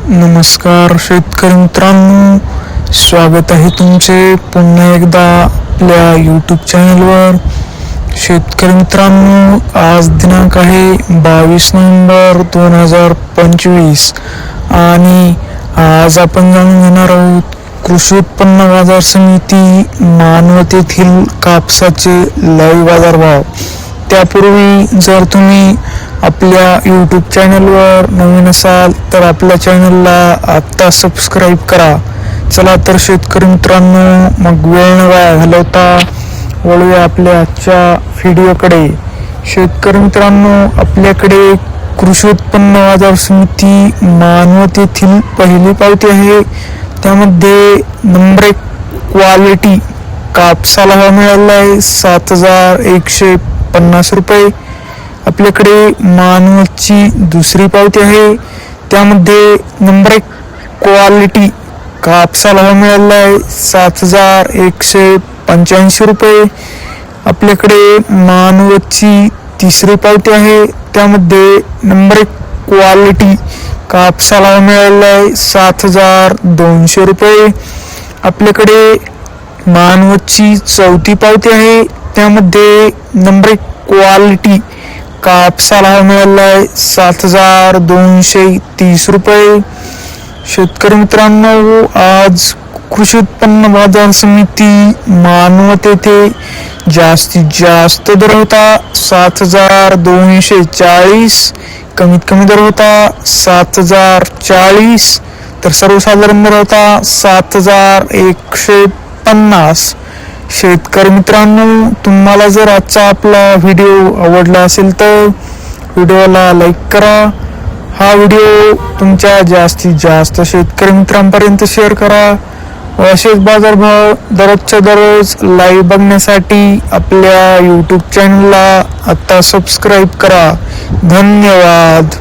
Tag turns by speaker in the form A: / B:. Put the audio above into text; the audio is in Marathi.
A: नमस्कार शेतकरी मित्रांनो, स्वागत आहे तुमचे पुन्हा एकदा आपल्या यूट्यूब चॅनलवर. शेतकरी मित्रांनो, आज दिनांक आहे 22 नोव्हेंबर 2025 आणि आज आपण जाणून घेणार आहोत कृषी उत्पन्न बाजार समिती मानवत येथील कापसाचे लाईव्ह बाजारभाव. त्यापूर्वी जर तुम्ही आपल्या यूट्यूब चॅनलवर नवीन असाल तर आपल्या चॅनलला आत्ता सबस्क्राईब करा. चला तर शेतकरी मित्रांनो, मग वेळ न वाया घालवता वळूया आपल्या आजच्या व्हिडिओकडे. शेतकरी मित्रांनो, आपल्याकडे कृषी उत्पन्न बाजार समिती मानवत येथील पहिली पावती आहे. त्यामध्ये नंबर 1 क्वालिटी कापसाला भाव मिळाला आहे 7,150 रुपये. आपल्याकडे मानवतची दुसरी पावती आहे. त्यामध्ये नंबर 1 क्वालिटी कापसाला भाव मिळाला आहे 7,185 रुपये. आपल्याकडे मानवतची तिसरी पावती आहे. त्यामध्ये नंबर 1 क्वालिटी कापसाला भाव मिळाला आहे 7,200 रुपये. आपल्याकडे मानवतची चौथी पावती आहे. त्यामध्ये नंबर 1 क्वालिटी कापसाला भाव मिळाला आहे 7,230 रुपये. शेतकरी मित्रांनो, आज कृषी उत्पन्न बाजार समिती मानवत येथे जास्तीत जास्त दर होता 7,240, कमीत कमी दर होता 7,040, तर सर्वसाधारण दर होता 7,150. शेतकरी मित्रांनो, तुम्हाला जर आजचा आपला व्हिडिओ आवडला असेल तर व्हिडिओला लाईक करा. हा व्हिडिओ तुमच्या जास्तीत जास्त शेतकरी मित्रांपर्यंत शेअर करा. असेच बाजारभाव दररोजच्या दररोज लाईव्ह बघण्यासाठी आपल्या यूट्यूब चॅनलला आता सबस्क्राईब करा. धन्यवाद.